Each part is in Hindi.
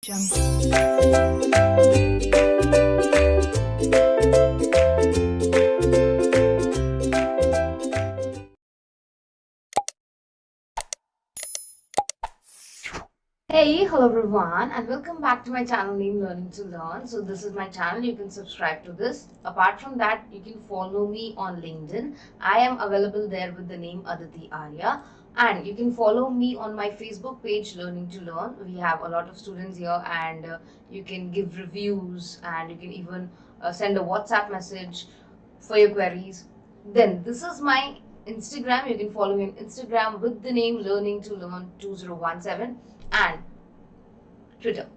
Hey, hello everyone, and welcome back to my channel named Learning to Learn. So this is my channel. You can subscribe to this. Apart from that, you can follow me on LinkedIn. I am available there with the name Aditi Arya. And you can follow me on my Facebook page Learning to Learn. We have a lot of students here, and you can give reviews, and you can even send a WhatsApp message for your queries. Then this is my Instagram. You can follow me on Instagram with the name Learning to Learn 2017 and Twitter.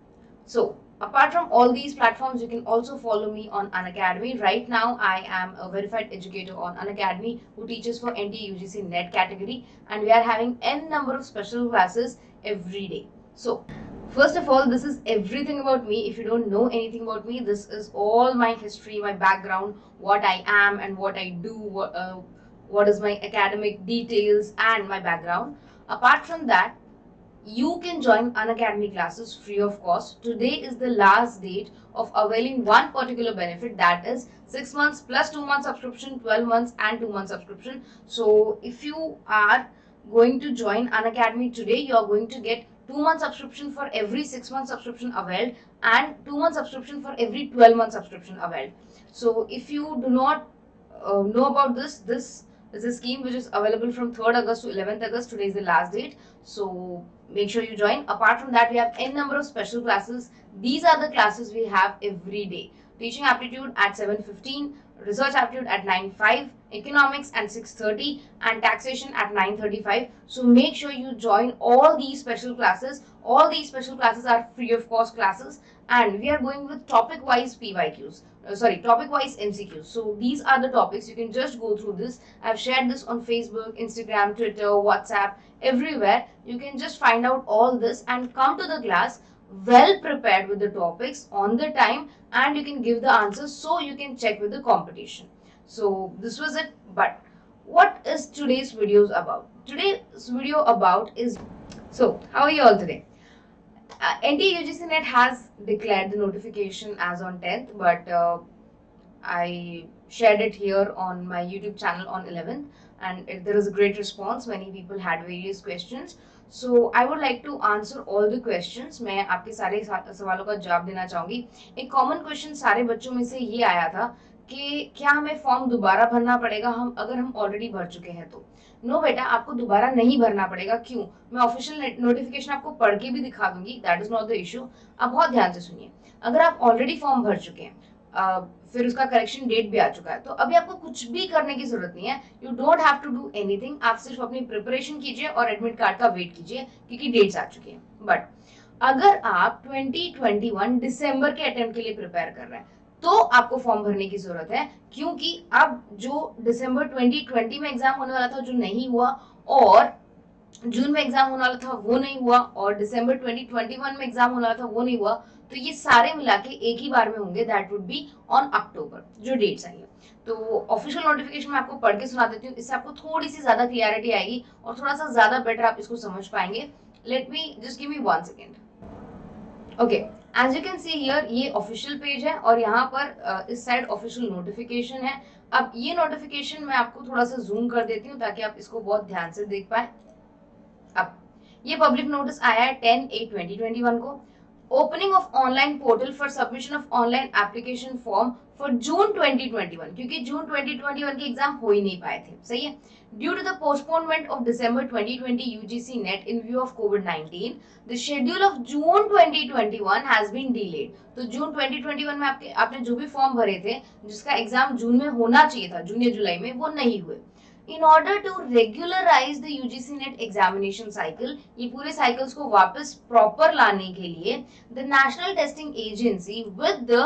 So apart from all these platforms, you can also follow me on Unacademy. Right now, I am a verified educator on Unacademy who teaches for NTA UGC NET category, and we are having n number of special classes every day. So first of all, this is everything about me. If you don't know anything about me, this is all my history, my background, what I am and what I do, what is my academic details and my background. Apart from that, you can join Unacademy classes free of cost. Today is the last date of availing one particular benefit, that is 6 months plus 2 months subscription, 12 months and 2 months subscription. So if you are going to join Unacademy today, you are going to get 2 months subscription for every 6 months subscription availed and 2 months subscription for every 12 months subscription availed. So if you do not know about this is a scheme which is available from 3rd August to 11th August. Today is the last date. So make sure you join. Apart from that, we have n number of special classes. These are the classes we have every day. Teaching aptitude at 7:15, research aptitude at 9:05, economics at 6:30 and taxation at 9:35. So make sure you join all these special classes. All these special classes are free of cost classes, and we are going with topic wise PYQs. Topic wise MCQs. So these are the topics. You can just go through this. I've shared this on Facebook, Instagram, Twitter, WhatsApp, everywhere. You can just find out all this and come to the class well prepared with the topics on the time, and you can give the answers so you can check with the competition. So this was it. But what is today's videos about? Today's video about is, so how are you all today? NTA UGC NET has declared the notification as on 10th, but I shared it here on my YouTube channel on 11th, and there was a great response. Many people had various questions. So I would like to answer all the questions. मैं आपके सारे सवालों का जवाब देना चाहूंगी. एक कॉमन क्वेश्चन सारे बच्चों में से ये आया था कि क्या हमें फॉर्म दोबारा भरना पड़ेगा अगर हम ऑलरेडी भर चुके हैं तो. नो बेटा, आपको दोबारा नहीं भरना पड़ेगा. क्यों? मैं ऑफिशियल नोटिफिकेशन आपको पढ़ के भी दिखा दूंगी. That is not the issue. आप बहुत ध्यान से सुनिए. अगर आप ऑलरेडी फॉर्म भर चुके हैं, फिर उसका करेक्शन डेट भी आ चुका है, तो अभी आपको कुछ भी करने की जरूरत नहीं है. You don't have to do anything. आप सिर्फ अपनी प्रिपरेशन कीजिए और एडमिट कार्ड का वेट कीजिए क्योंकि डेट्स आ चुकी हैं. बट अगर आप 2021 दिसंबर के अटेम्प्ट के लिए प्रिपेयर कर रहे हैं तो आपको फॉर्म भरने की जरूरत है, क्योंकि अब जो दिसंबर 2020 में एग्जाम होने वाला था जो नहीं हुआ, और जून में एग्जाम होने वाला था वो नहीं हुआ, और दिसंबर 2021 में एग्जाम होने वाला था वो नहीं हुआ, तो ये सारे मिला के एक ही बार में होंगे. That would be on October, जो डेट्स आई है. तो ऑफिशियल नोटिफिकेशन मैं आपको पढ़ के सुना देती हूँ. इससे आपको थोड़ी सी ज्यादा क्लियरिटी आएगी और थोड़ा सा ज्यादा बेटर आप इसको समझ पाएंगे. Let me just give me 1 second. Okay, as you can see here, ये ऑफिशियल पेज है और यहाँ पर इस साइड ऑफिशियल नोटिफिकेशन है. अब ये नोटिफिकेशन मैं आपको थोड़ा सा जूम कर देती हूँ ताकि आप इसको बहुत ध्यान से देख पाए. अब ये पब्लिक नोटिस आया है 10/8/2021 को. Opening of online portal for submission of online application form for जून 2021, क्योंकि जून 2021 के एग्जाम हो ही नहीं पाए थे. सही है. Due to the postponement of December 2020 UGC NET in view of Covid, the schedule of June 2021 has been delayed. तो जून 2021 में आपने जो भी फॉर्म भरे थे जिसका एग्जाम जून में होना चाहिए था, जून या जुलाई में, वो नहीं हुए. In order to regularize the UGC NET examination cycle, ये पूरे cycles को वापस proper लाने के लिए the National Testing Agency with the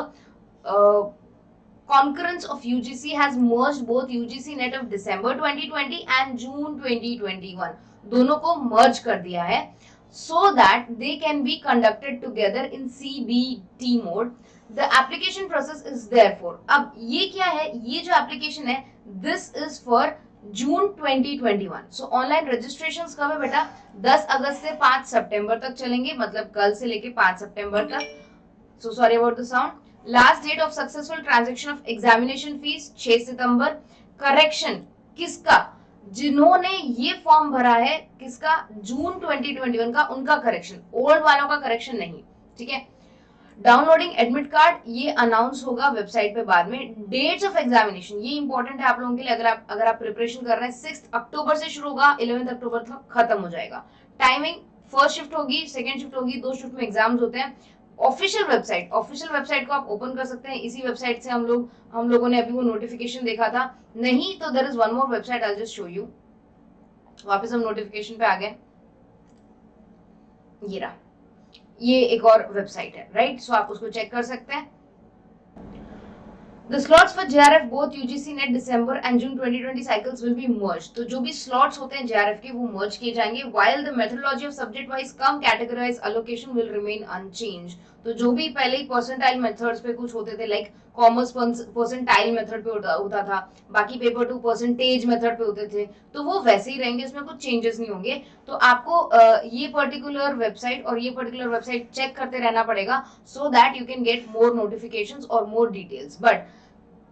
concurrence of UGC has merged both UGC NET of December 2020 and June 2021. दोनों को merge कर दिया है so that they can be conducted together in CBT mode. The application process is therefore, अब ये क्या है, ये जो application है, this is for June 2021। So online registrations कब है बेटा? 10 अगस्त से 5 सितंबर तक चलेंगे, मतलब कल से लेके 5 सितंबर तक। So sorry about the sound. Last date of successful transaction of examination fees 6 सितंबर। करेक्शन किसका? जिन्होंने ये फॉर्म भरा है, किसका? जून 2021 का, उनका करेक्शन, ओल्ड वालों का करेक्शन नहीं, ठीक है। डाउनलोडिंग एडमिट कार्ड ये अनाउंस होगा वेबसाइट पे बाद में। डेट्स ऑफ एग्जामिनेशन ये इंपॉर्टेंट है आप लोगों के लिए, अगर आप प्रिपरेशन कर रहे हैं। 6 अक्टूबर से शुरू होगा, 11 अक्टूबर तक खत्म हो जाएगा। टाइमिंग फर्स्ट शिफ्ट होगी, सेकंड शिफ्ट होगी, 2 शिफ्ट में एग्जाम्स होते हैं। ऑफिशियल वेबसाइट को आप ओपन कर सकते हैं। इसी वेबसाइट से हम लोगों ने अभी वो नोटिफिकेशन देखा था। नहीं तो there is one more website, I will just show you. वापस हम नोटिफिकेशन पे आ गए, ये रहा, ये एक और वेबसाइट है, राइट। सो आप उसको चेक कर सकते हैं। The slots for JRF both UGC NET December and June 2020 cycles will be merged. तो जो भी slots होते हैं JRF के वो merge किए जाएंगे, while the methodology of subject wise come categorized allocation will remain unchanged. तो जो भी पहले ही percentile methods पे कुछ होते थे, like कॉमर्स परसेंटाइल मेथड पे होता था, बाकी पेपर 2 परसेंटेज मेथड पे होते थे, तो वो वैसे ही रहेंगे, इसमें कुछ चेंजेस नहीं होंगे। तो आपको ये पर्टिकुलर वेबसाइट और ये पर्टिकुलर वेबसाइट चेक करते रहना पड़ेगा, so that you can get more notifications और मोर डिटेल्स। बट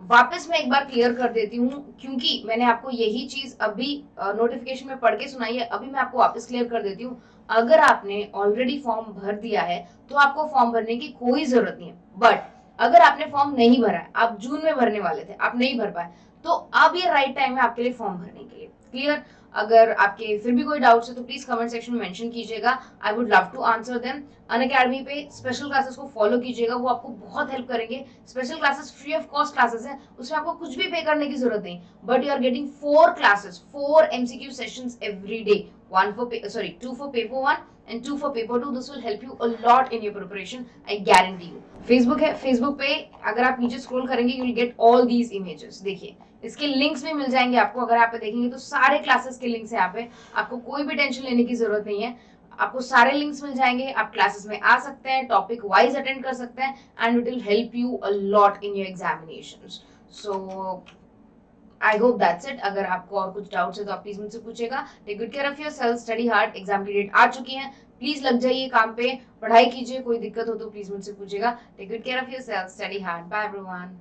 वापस मैं एक बार क्लियर कर देती हूँ, क्योंकि मैंने आपको यही चीज अभी नोटिफिकेशन में पढ़ के सुनाई है, अभी मैं आपको वापस क्लियर कर देती हूँ। अगर आपने ऑलरेडी फॉर्म भर दिया है तो आपको फॉर्म भरने की कोई जरूरत नहीं है। बट अगर आपने फॉर्म नहीं भरा है, आप जून में भरने वाले थे, आप नहीं भर पाए, तो अब ये राइट टाइम है आपके लिए फॉर्म भरने के लिए। क्लियर? अगर आपके फिर भी कोई डाउट्स है तो प्लीज कमेंट सेक्शन में मेंशन कीजिएगा, I would love to answer them. Unacademy पे स्पेशल क्लासेस को फॉलो कीजिएगा, वो आपको बहुत हेल्प करेंगे। Special classes free of cost classes हैं, उसमें आपको कुछ भी पे करने की जरूरत नहीं, but you are getting 4 classes, 4 MCQ sessions every day, 2 for paper 1 and 2 for paper 2. This will help you a lot in your preparation, I guarantee you. Facebook है, फेसबुक पे अगर आप नीचे स्क्रॉल करेंगे you will get all these images. देखिए इसके लिंक्स भी मिल जाएंगे आपको, अगर आप देखेंगे तो सारे क्लासेस के लिंक्स हैं यहाँ पे, आपको कोई भी टेंशन लेने की जरूरत नहीं है। आपको सारे लिंक्स मिल जाएंगे, आप क्लासेस में आ सकते हैं, टॉपिक वाइज अटेंड कर सकते हैं, and it will help you a lot in your examinations. So I hope that's it. अगर आपको और कुछ डाउट्स है तो आप प्लीज मुझसे पूछेगा। Take good care of yourself, study hard, exam की डेट आ चुकी है, प्लीज लग जाइए काम पे, पढ़ाई कीजिए, कोई दिक्कत हो तो प्लीज मुझसे पूछेगा। Take good care of yourself, study hard, bye everyone.